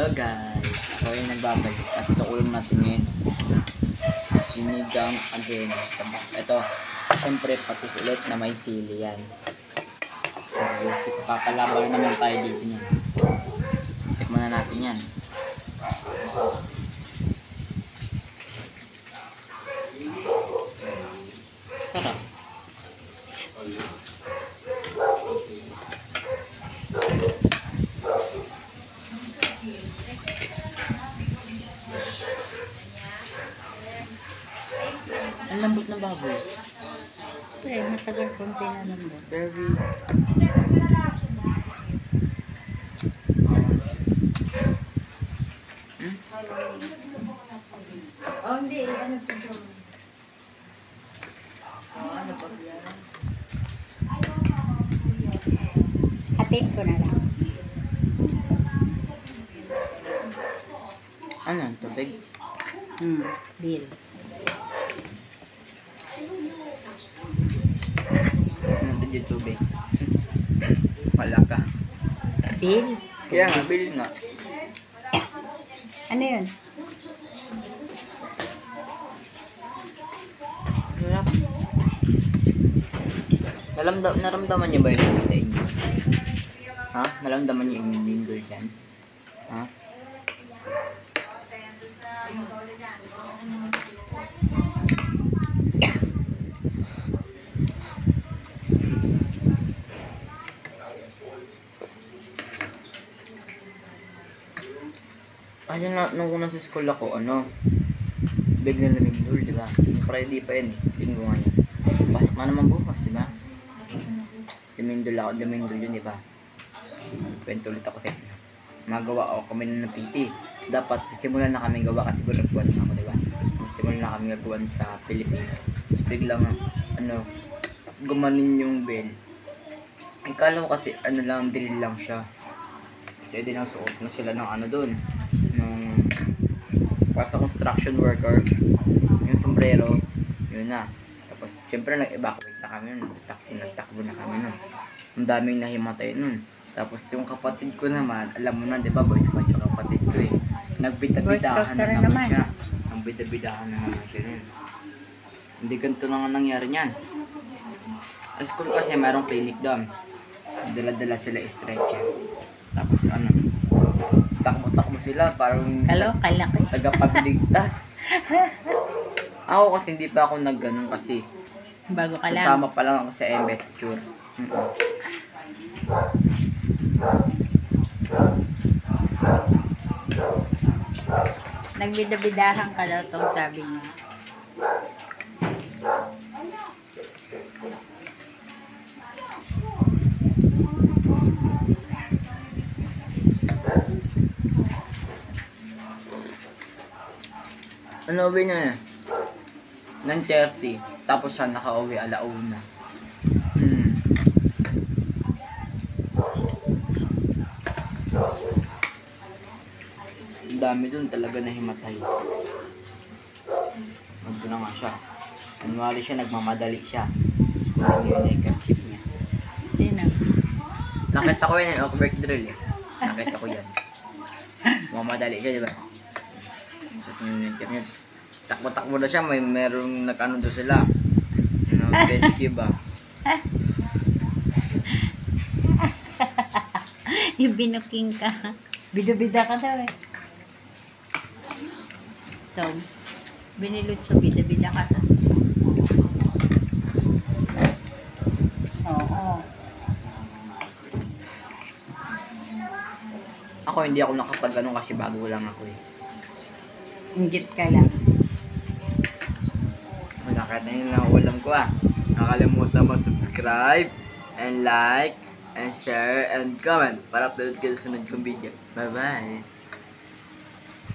Hello guys, ako yung nagbabalik at ito ulam natin ngayon. Sinigang again. Ito, siyempre patis ulit na may sili yan. So, papalaban naman tayo dito niyan. Tikman na natin yan. Sarap. Ang lambot ng baboy. Matagal konti na lang. Very... Oh, hindi. Ano sa ito? Ano pa yan? Atin ko na lang. Ano? Tubig? Bill. Ano yung tubig? Wala ka. Bill? Kaya nga, bill nga. Ano yun? Sarap. Naramdaman niyo ba yun sa inyo? Ha? Naramdaman niyo yung linggo dyan? Ha? Kasi nung unang sa school ako, biglang lumindol, di ba? Friday pa yun eh, linggo nga yun. Pasok na naman bukas, di ba? Lumindol yun, di ba? Kwento ulit ako sa inyo. Magawa ako kami ng PT. Dapat simulan na kami gawa kasi gulagwan ako, di ba? Simulan na kami gagawan sa Pilipinas. Biglang, gumanin yung bell. Ikala ko kasi, drill lang siya. Kasi din ang suot na sila ng doon. Para sa construction worker, yung sombrero, yun na. Tapos, syempre nag-evacuate na kami nun. Nagtakbo na kami nun. Ang daming nahimatay nun. Tapos, yung kapatid ko naman, alam mo na, di ba, Boy Scout yung kapatid ko eh. Nagbidabidahan na naman siya. Nagbidabidahan na naman siya nun. Hindi ganito na nga nangyari niyan. Ang school kasi mayroong clinic doon. Dala-dala sila stretcher. Tapos, takbo-takbo sila parang tagapagligtas. Ako kasi hindi pa ako nagganon kasi bago ka lang. Kasama pa lang ako sa embedture. Nagbidabidahan ka daw tong sabi niya. Uwi niya 9:30. Tapos siya nakauwi 1:00. Ang dami dun talaga na himatay. Magdo na nga siya. Kunwari siya, nagmamadali siya. Sukunin niya yung naked niya. Sino? Nakita ko yan, work drill eh. Nakita ko yan. Mamadali siya, di ba? Takbo-takbo na siya, merong doon sila. Rescue ba? Yung binuking ka. Bida-bida ka daw eh. Tom, binilutso, bida-bida ka sa Oo. Ako hindi ako nakapag-ganun kasi bago lang ako eh. Inggit ka lang. Kahit na yun lang ulam ko Nakalimutan mo subscribe and like and share and comment para upload kayo sa sunod kong video. Bye bye!